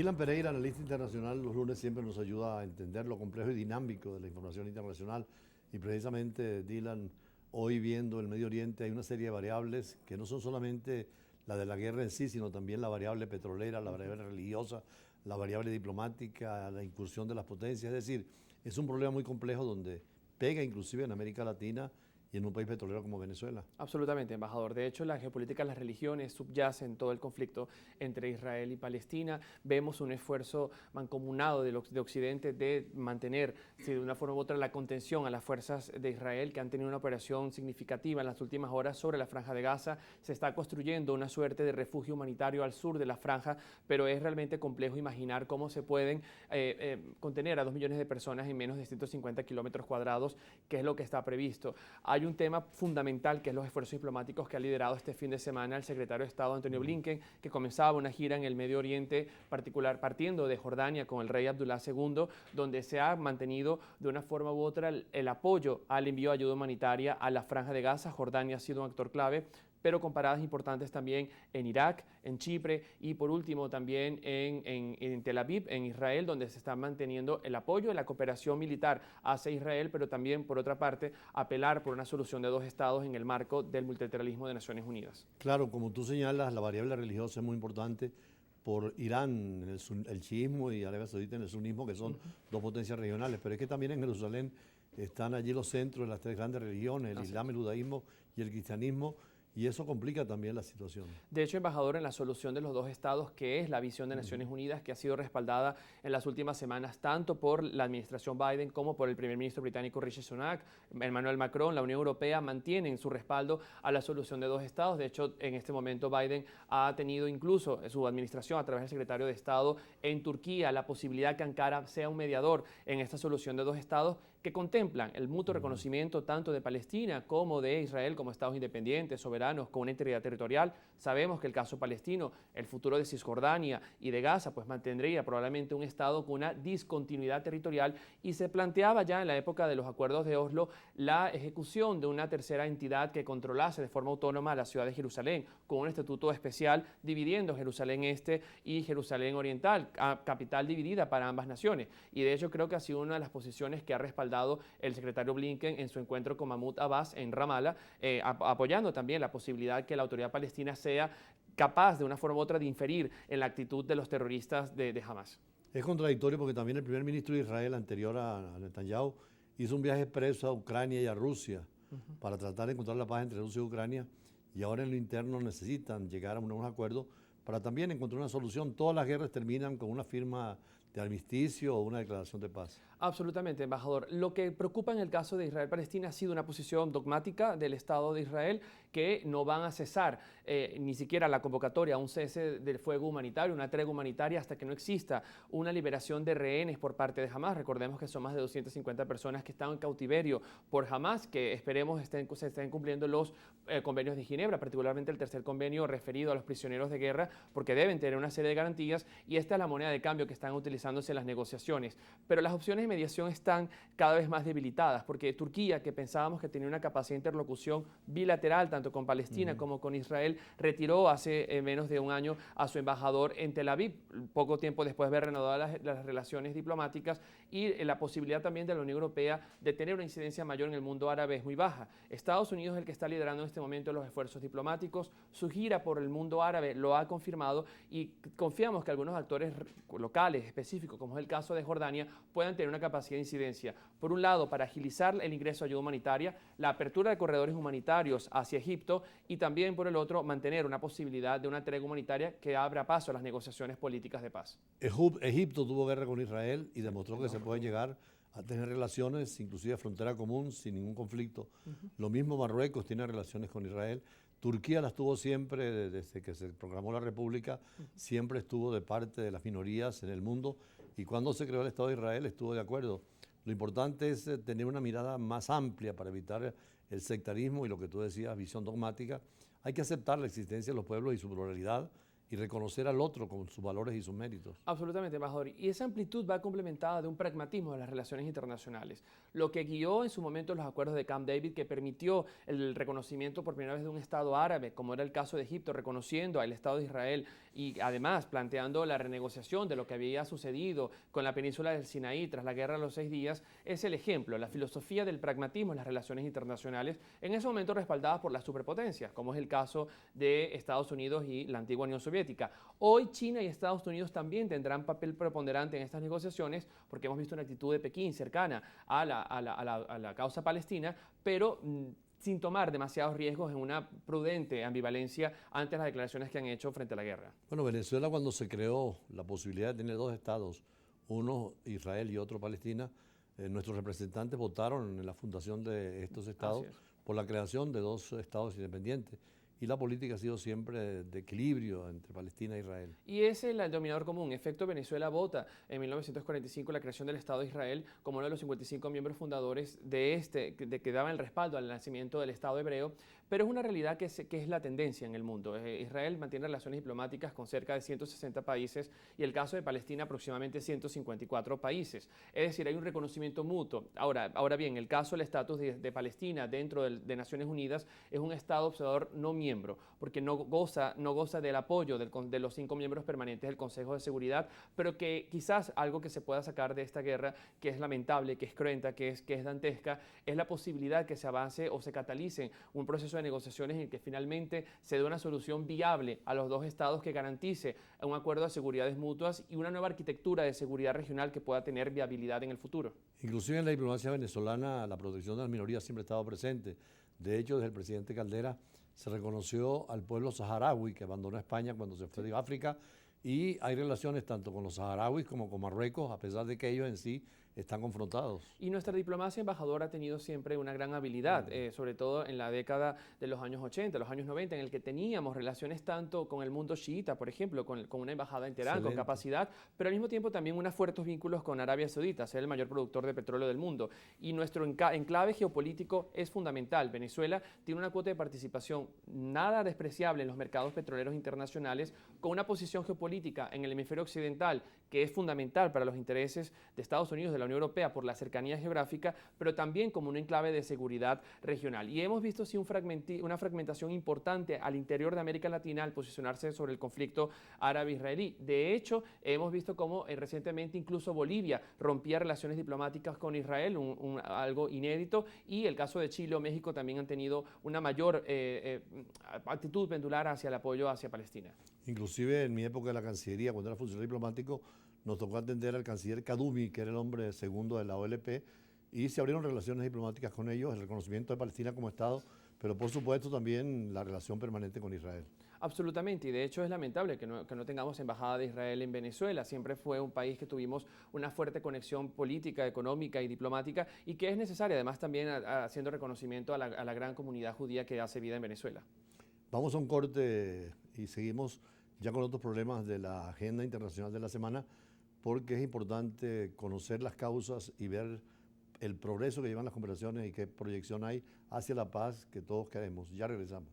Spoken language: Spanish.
Dylan Pereira, analista internacional, los lunes siempre nos ayuda a entender lo complejo y dinámico de la información internacional. Y precisamente, Dylan, hoy viendo el Medio Oriente hay una serie de variables que no son solamente la de la guerra en sí, sino también la variable petrolera, la variable religiosa, la variable diplomática, la incursión de las potencias. Es decir, es un problema muy complejo donde pega inclusive en América Latina y en un país petrolero como Venezuela. Absolutamente, embajador. De hecho, la geopolítica de las religiones subyace en todo el conflicto entre Israel y Palestina. Vemos un esfuerzo mancomunado de Occidente de mantener, si de una forma u otra, la contención a las fuerzas de Israel, que han tenido una operación significativa en las últimas horas sobre la Franja de Gaza. Se está construyendo una suerte de refugio humanitario al sur de la franja, pero es realmente complejo imaginar cómo se pueden contener a 2 millones de personas en menos de 150 kilómetros cuadrados, que es lo que está previsto. Hay un tema fundamental que es los esfuerzos diplomáticos que ha liderado este fin de semana el secretario de Estado Antonio Blinken, que comenzaba una gira en el Medio Oriente, partiendo de Jordania con el rey Abdullah II, donde se ha mantenido de una forma u otra el apoyo al envío de ayuda humanitaria a la Franja de Gaza. Jordania ha sido un actor clave, pero con paradas importantes también en Irak, en Chipre y por último también en Tel Aviv, en Israel, donde se está manteniendo el apoyo y la cooperación militar hacia Israel, pero también, por otra parte, apelar por una solución de 2 estados en el marco del multilateralismo de Naciones Unidas. Claro, como tú señalas, la variable religiosa es muy importante por Irán, el chiismo, y Arabia Saudita en el sunismo, que son dos potencias regionales, pero es que también en Jerusalén están allí los centros de las 3 grandes religiones, el Islam, el judaísmo y el cristianismo, y eso complica también la situación. De hecho, embajador, en la solución de los 2 estados, que es la visión de Naciones Unidas, que ha sido respaldada en las últimas semanas tanto por la administración Biden como por el primer ministro británico Rishi Sunak, Emmanuel Macron, la Unión Europea mantienen su respaldo a la solución de 2 estados. De hecho, en este momento Biden ha tenido incluso su administración a través del secretario de Estado en Turquía la posibilidad que Ankara sea un mediador en esta solución de 2 estados que contemplan el mutuo reconocimiento tanto de Palestina como de Israel como estados independientes, soberanos, con una integridad territorial. Sabemos que el caso palestino, el futuro de Cisjordania y de Gaza, pues mantendría probablemente un estado con una discontinuidad territorial, y se planteaba ya en la época de los acuerdos de Oslo la ejecución de una tercera entidad que controlase de forma autónoma la ciudad de Jerusalén, con un estatuto especial dividiendo Jerusalén Este y Jerusalén Oriental, capital dividida para ambas naciones. Y de hecho creo que ha sido una de las posiciones que ha respaldado el secretario Blinken en su encuentro con Mahmoud Abbas en Ramallah, apoyando también la posibilidad que la autoridad palestina sea capaz de una forma u otra de inferir en la actitud de los terroristas de Hamas. Es contradictorio porque también el primer ministro de Israel anterior a Netanyahu hizo un viaje expreso a Ucrania y a Rusia para tratar de encontrar la paz entre Rusia y Ucrania, y ahora en lo interno necesitan llegar a un acuerdo para también encontrar una solución. Todas las guerras terminan con una firma de armisticio o una declaración de paz. Absolutamente, embajador. Lo que preocupa en el caso de Israel-Palestina ha sido una posición dogmática del Estado de Israel, que no van a cesar ni siquiera la convocatoria a un cese del fuego humanitario, una tregua humanitaria, hasta que no exista una liberación de rehenes por parte de Hamas. Recordemos que son más de 250 personas que están en cautiverio por Hamas, que esperemos se estén cumpliendo los convenios de Ginebra, particularmente el tercer convenio referido a los prisioneros de guerra, porque deben tener una serie de garantías, y esta es la moneda de cambio que están utilizándose en las negociaciones. Pero las opciones de mediación están cada vez más debilitadas, porque Turquía, que pensábamos que tenía una capacidad de interlocución bilateral tanto con Palestina como con Israel, retiró hace menos de un año a su embajador en Tel Aviv, poco tiempo después de haber reanudado las relaciones diplomáticas, y la posibilidad también de la Unión Europea de tener una incidencia mayor en el mundo árabe es muy baja. Estados Unidos es el que está liderando en este momento los esfuerzos diplomáticos, su gira por el mundo árabe lo ha confirmado, y confiamos que algunos actores locales específicos, como es el caso de Jordania, puedan tener una capacidad de incidencia. Por un lado, para agilizar el ingreso de ayuda humanitaria, la apertura de corredores humanitarios hacia Egipto, y también por el otro, mantener una posibilidad de una tregua humanitaria que abra paso a las negociaciones políticas de paz. Egipto tuvo guerra con Israel y demostró que se puede llegar a tener relaciones, inclusive frontera común, sin ningún conflicto. Lo mismo Marruecos tiene relaciones con Israel. Turquía las tuvo siempre, desde que se proclamó la República, siempre estuvo de parte de las minorías en el mundo, y cuando se creó el Estado de Israel estuvo de acuerdo. Lo importante es tener una mirada más amplia para evitar el sectarismo y, lo que tú decías, visión dogmática. Hay que aceptar la existencia de los pueblos y su pluralidad, y reconocer al otro con sus valores y sus méritos. Absolutamente, embajador. Y esa amplitud va complementada de un pragmatismo de las relaciones internacionales. Lo que guió en su momento los acuerdos de Camp David, que permitió el reconocimiento por primera vez de un Estado árabe, como era el caso de Egipto, reconociendo al Estado de Israel y además planteando la renegociación de lo que había sucedido con la península del Sinaí tras la guerra de los 6 días, es el ejemplo, la filosofía del pragmatismo en las relaciones internacionales, en ese momento respaldadas por las superpotencias, como es el caso de Estados Unidos y la antigua Unión Soviética. Hoy China y Estados Unidos también tendrán papel preponderante en estas negociaciones porque hemos visto una actitud de Pekín cercana a la causa palestina, pero sin tomar demasiados riesgos en una prudente ambivalencia ante las declaraciones que han hecho frente a la guerra. Bueno, Venezuela cuando se creó la posibilidad de tener dos estados, uno Israel y otro Palestina, nuestros representantes votaron en la fundación de estos estados por la creación de dos estados independientes. Y la política ha sido siempre de equilibrio entre Palestina e Israel. Y ese es el denominador común. Efecto Venezuela vota en 1945 la creación del Estado de Israel como uno de los 55 miembros fundadores que daban el respaldo al nacimiento del Estado hebreo, pero es una realidad que es la tendencia en el mundo. Israel mantiene relaciones diplomáticas con cerca de 160 países y el caso de Palestina aproximadamente 154 países. Es decir, hay un reconocimiento mutuo. Ahora bien, el caso del estatus de Palestina dentro de Naciones Unidas es un Estado observador no miembro, porque no goza del apoyo de los 5 miembros permanentes del Consejo de Seguridad, pero que quizás algo que se pueda sacar de esta guerra, que es lamentable, que es cruenta, que es dantesca, es la posibilidad que se avance o se catalice un proceso de negociaciones en el que finalmente se dé una solución viable a los dos estados que garantice un acuerdo de seguridades mutuas y una nueva arquitectura de seguridad regional que pueda tener viabilidad en el futuro. Inclusive en la diplomacia venezolana la protección de las minorías siempre ha estado presente. De hecho, desde el presidente Caldera se reconoció al pueblo saharaui que abandonó España cuando se fue de África y hay relaciones tanto con los saharauis como con Marruecos, a pesar de que ellos en sí están confrontados. Y nuestra diplomacia embajadora ha tenido siempre una gran habilidad, sobre todo en la década de los años 80, los años 90, en el que teníamos relaciones tanto con el mundo chiita, por ejemplo, con una embajada en Teherán, con capacidad, pero al mismo tiempo también unos fuertes vínculos con Arabia Saudita, ser el mayor productor de petróleo del mundo. Y nuestro enclave geopolítico es fundamental. Venezuela tiene una cuota de participación nada despreciable en los mercados petroleros internacionales, con una posición geopolítica en el hemisferio occidental que es fundamental para los intereses de Estados Unidos, de la Unión Europea, por la cercanía geográfica, pero también como un enclave de seguridad regional. Y hemos visto sí una fragmentación importante al interior de América Latina al posicionarse sobre el conflicto árabe-israelí. De hecho, hemos visto cómo recientemente incluso Bolivia rompía relaciones diplomáticas con Israel, algo inédito, y el caso de Chile o México también han tenido una mayor actitud pendular hacia el apoyo hacia Palestina. Inclusive en mi época de la Cancillería, cuando era funcionario diplomático, nos tocó atender al canciller Kadumi, que era el hombre segundo de la OLP, y se abrieron relaciones diplomáticas con ellos, el reconocimiento de Palestina como Estado, pero por supuesto también la relación permanente con Israel. Absolutamente, y de hecho es lamentable que no tengamos embajada de Israel en Venezuela. Siempre fue un país que tuvimos una fuerte conexión política, económica y diplomática y que es necesaria, además también haciendo reconocimiento a la gran comunidad judía que hace vida en Venezuela. Vamos a un corte y seguimos ya con otros problemas de la agenda internacional de la semana, porque es importante conocer las causas y ver el progreso que llevan las conversaciones y qué proyección hay hacia la paz que todos queremos. Ya regresamos.